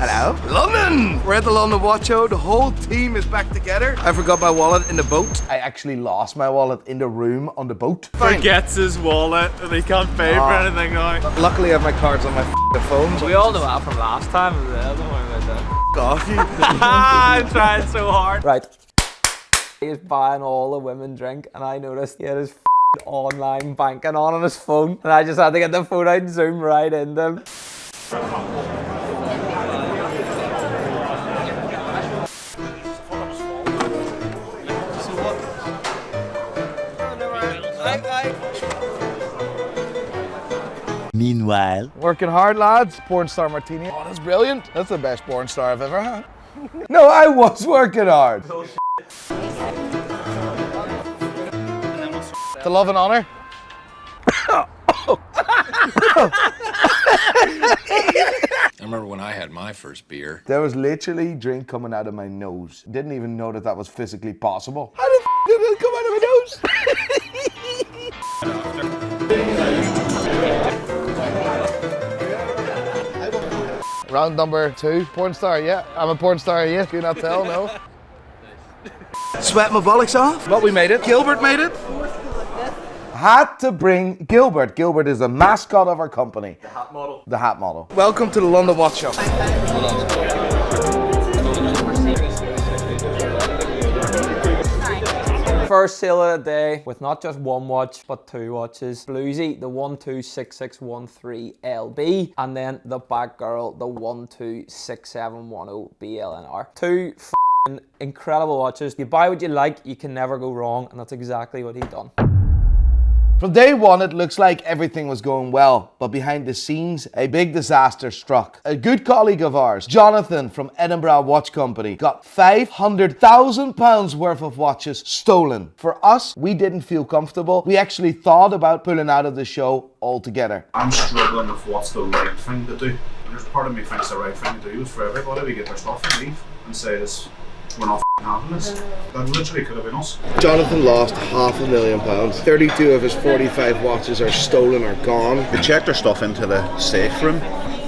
Hello. London! We're at the London Watch Show. The whole team is back together. I forgot my wallet in the boat. I actually lost my wallet in the room on the boat. Forgets his wallet and he can't pay for anything now. Luckily I have my cards on my phone. We all know that from last time as well, don't worry about that. Off you. I'm trying so hard. Right. He was buying all the women drink and I noticed he had his online banking on his phone and I just had to get the phone out and zoom right into him. Meanwhile, Working hard, lads. Porn star martini. Oh, that's brilliant. That's the best porn star I've ever had. No, I was working hard. To love and honor. I remember when I had my first beer. There was literally drink coming out of my nose. Didn't even know that that was physically possible. How the did it come out of my nose? Round number 2. Porn star, yeah. I'm a porn star, yeah. Can you not tell, no? Sweat my bollocks off. But we made it. Gilbert made it. Had to bring Gilbert. Gilbert is the mascot of our company. The hat model. The hat model. Welcome to the London Watch Show. First sale of the day with not just one watch but 2 watches. Bluesy, the 126613LB, and then the Batgirl, the 126710 BLNR. 2 incredible watches. You buy what you like, you can never go wrong, and that's exactly what he done. From day one, it looks like everything was going well, but behind the scenes, a big disaster struck. A good colleague of ours, Jonathan from Edinburgh Watch Company, got £500,000 worth of watches stolen. For us, we didn't feel comfortable. We actually thought about pulling out of the show altogether. I'm struggling with what's the right thing to do. There's part of me thinks the right thing to do is for everybody to get their stuff and leave and say this, we're not having this. That literally could have been us. Jonathan lost £500,000. 32 of his 45 watches are stolen or gone. They checked their stuff into the safe room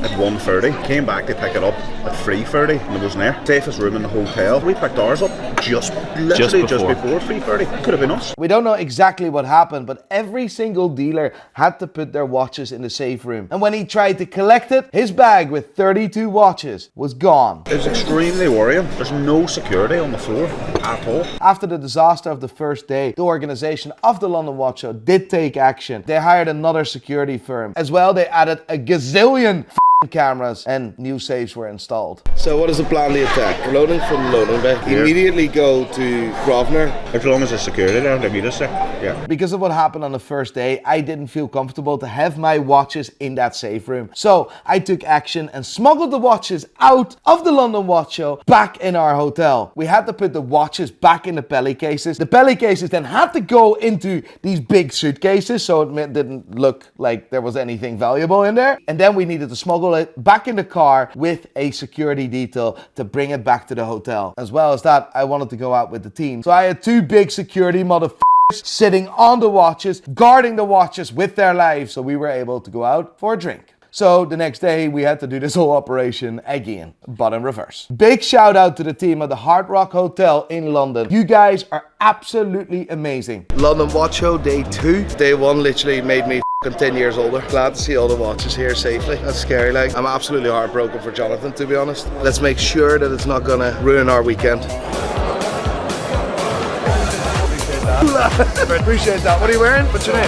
at 1:30, came back to pick it up at 3:30 and it wasn't there. Safest room in the hotel. We picked ours up just before 3:30. Could have been us. We don't know exactly what happened, but every single dealer had to put their watches in the safe room. And when he tried to collect it, his bag with 32 watches was gone. It was extremely worrying. There's no security on the floor at all. After the disaster of the first day, the organisation of the London Watch Show did take action. They hired another security firm. As well, they added a gazillion cameras and new safes were installed. So what is the plan to attack? We're loading from loading bay. Immediately go to Grosvenor. As long as there's security there, they meet us there. Yeah. Because of what happened on the first day, I didn't feel comfortable to have my watches in that safe room. So I took action and smuggled the watches out of the London Watch Show back in our hotel. We had to put the watches back in the belly cases. The belly cases then had to go into these big suitcases so it didn't look like there was anything valuable in there. And then we needed to smuggle it back in the car with a security detail to bring it back to the hotel. As well as that, I wanted to go out with the team. So I had 2 big security motherfuckers sitting on the watches, guarding the watches with their lives, so we were able to go out for a drink. So the next day we had to do this whole operation again, but in reverse. Big shout out to the team at the Hard Rock Hotel in London. You guys are absolutely amazing. London Watch Show day 2. Day 1 literally made me 10 years older. Glad to see all the watches here safely. That's scary. Like, I'm absolutely heartbroken for Jonathan, to be honest. Let's make sure that it's not gonna ruin our weekend. Appreciate that. What are you wearing? What's your name?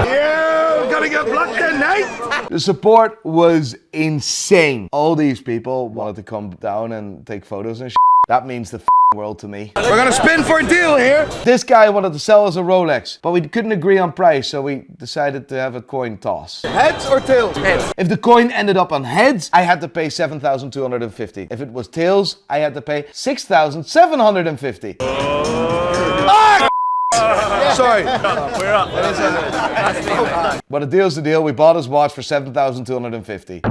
Yeah, gotta get blocked tonight. The support was insane. All these people wanted to come down and take photos and shit. That means the world to me. We're gonna spin for a deal here. This guy wanted to sell us a Rolex, but we couldn't agree on price, so we decided to have a coin toss. Heads or tails? Heads. If the coin ended up on heads, I had to pay 7,250. If it was tails, I had to pay 6,750. Sorry. We're up. But a deal's the deal. We bought his watch for 7,250.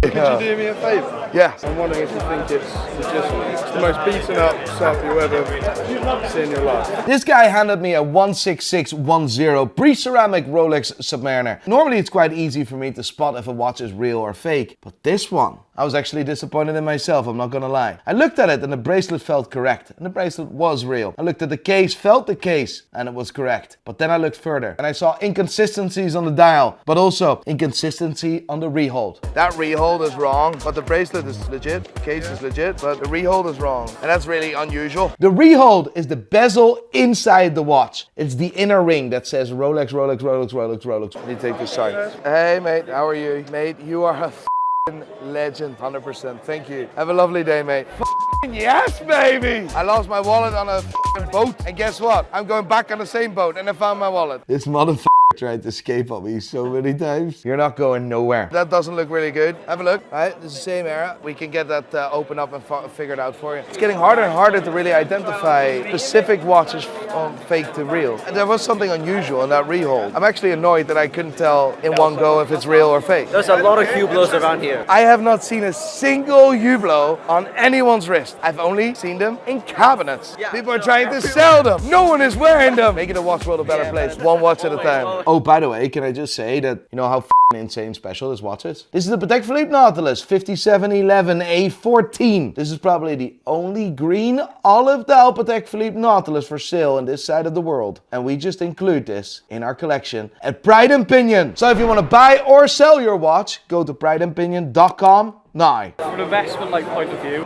Could you do me a favour? Yeah. I'm wondering if you think it's legitimate. It's the most beaten up stuff you ever seen in your life. This guy handed me a 16610 pre-ceramic Rolex Submariner. Normally it's quite easy for me to spot if a watch is real or fake, but this one, I was actually disappointed in myself, I'm not gonna lie. I looked at it and the bracelet felt correct, and the bracelet was real. I looked at the case, felt the case, and it was correct. But then I looked further, and I saw inconsistencies on the dial, but also inconsistency on the rehold. That rehold is wrong, but the bracelet is legit, the case is legit, but the rehold is wrong, and that's really unusual. The rehold is the bezel inside the watch. It's the inner ring that says Rolex, Rolex, Rolex, Rolex, Rolex. Let me take this side. Hey mate, how are you? Mate, you are a legend, 100%. Thank you. Have a lovely day, mate. Yes, baby! I lost my wallet on a boat, and guess what? I'm going back on the same boat, and I found my wallet. This motherfucker tried to escape on me so many times. You're not going nowhere. That doesn't look really good. Have a look. All right, this is the same era. We can get that open up and figured out for you. It's getting harder and harder to really identify specific watches on fake to real. And there was something unusual in that rehold. I'm actually annoyed that I couldn't tell in one go if it's real or fake. There's a lot of Hublots around here. I have not seen a single Hublot on anyone's wrist. I've only seen them in cabinets. People are trying to sell them. No one is wearing them. Making the watch world a better place, one watch at a time. Oh, by the way, can I just say that, you know how insane special this watch is? This is the Patek Philippe Nautilus 5711 A14. This is probably the only green olive dial Patek Philippe Nautilus for sale in this side of the world. And we just include this in our collection at Pride and Pinion. So if you want to buy or sell your watch, go to prideandpinion.com now. From an investment point of view,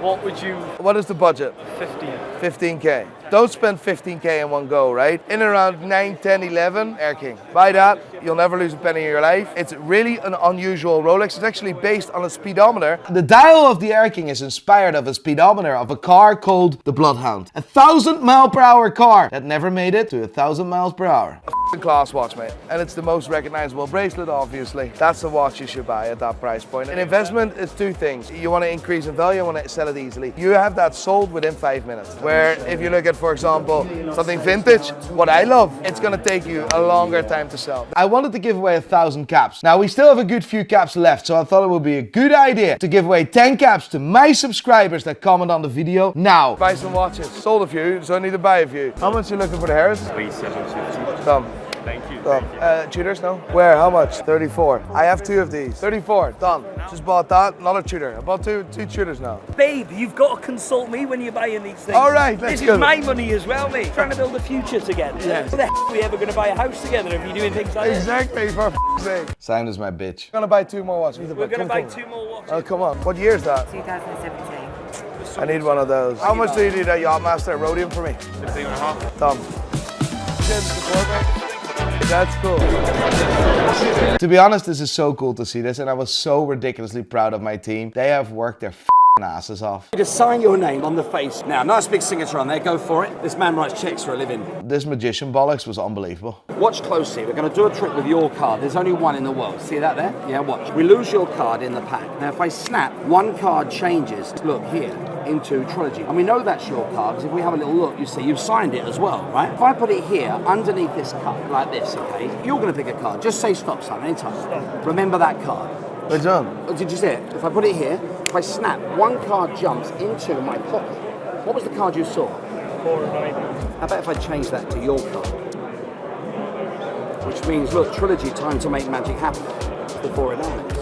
What is the budget? 15k. Don't spend 15k in one go, right? In around 9, 10, 11, Air King. Buy that, you'll never lose a penny in your life. It's really an unusual Rolex. It's actually based on a speedometer. The dial of the Air King is inspired of a speedometer of a car called the Bloodhound. 1,000 mile per hour car that never made it to 1,000 miles per hour. A class watch, mate. And it's the most recognizable bracelet, obviously. That's the watch you should buy at that price point. An investment is two things. You want to increase in value, you want to sell it easily. You have that sold within 5 minutes. Where if you look at, for example, something vintage, what I love, it's going to take you a longer time to sell. I wanted to give away 1,000 caps. Now we still have a good few caps left, so I thought it would be a good idea to give away 10 caps to my subscribers that comment on the video now. Buy some watches. Sold a few, so I need to buy a few. How much are you looking for the Harris? 3750. Done. Thank you. Tudors, no? Where? How much? 34. I have two of these. 34. Done. Just bought that. Another Tudor. I bought two Tudors now. Babe, you've got to consult me when you're buying these things. All right, let's This go. is my money as well, mate. Trying to build a future together. Yes. How the hell are we ever going to buy a house together if you're doing things like this? Exactly, for f***'s sake. Simon is my bitch. I'm gonna buy two more watches. We're going to buy two more watches. Oh, come on. What year is that? 2017. I need one of those. How much do you need at Yachtmaster at Rhodium for me? 15.5. Done. That's cool. To be honest, this is so cool to see this, and I was so ridiculously proud of my team. They have worked their asses off. Just sign your name on the face. Now, nice big signature on there, go for it. This man writes checks for a living. This magician bollocks was unbelievable. Watch closely, we're going to do a trick with your card. There's only one in the world. See that there? Yeah, watch. We lose your card in the pack. Now, if I snap, one card changes, look here, into Trilogy. And we know that's your card, because if we have a little look, you see you've signed it as well, right? If I put it here, underneath this card, like this, okay? You're going to pick a card. Just say stop, son, anytime. Remember that card. Which one? Did you see it? If I put it here, if I snap, one card jumps into my pocket. What was the card you saw? 490. How about if I change that to your card? Which means, look, Trilogy, time to make magic happen. Before it happens.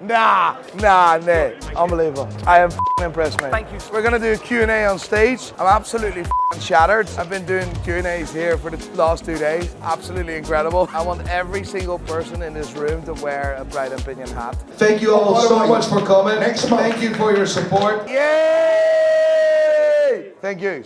Nah, Nick. Unbelievable. I am impressed, mate. Thank you. We're gonna do a Q&A on stage. I'm absolutely shattered. I've been doing Q&As here for the last 2 days. Absolutely incredible. I want every single person in this room to wear a Pride and Pinion hat. Thank you all so much for coming. Thank you for your support. Yay! Thank you.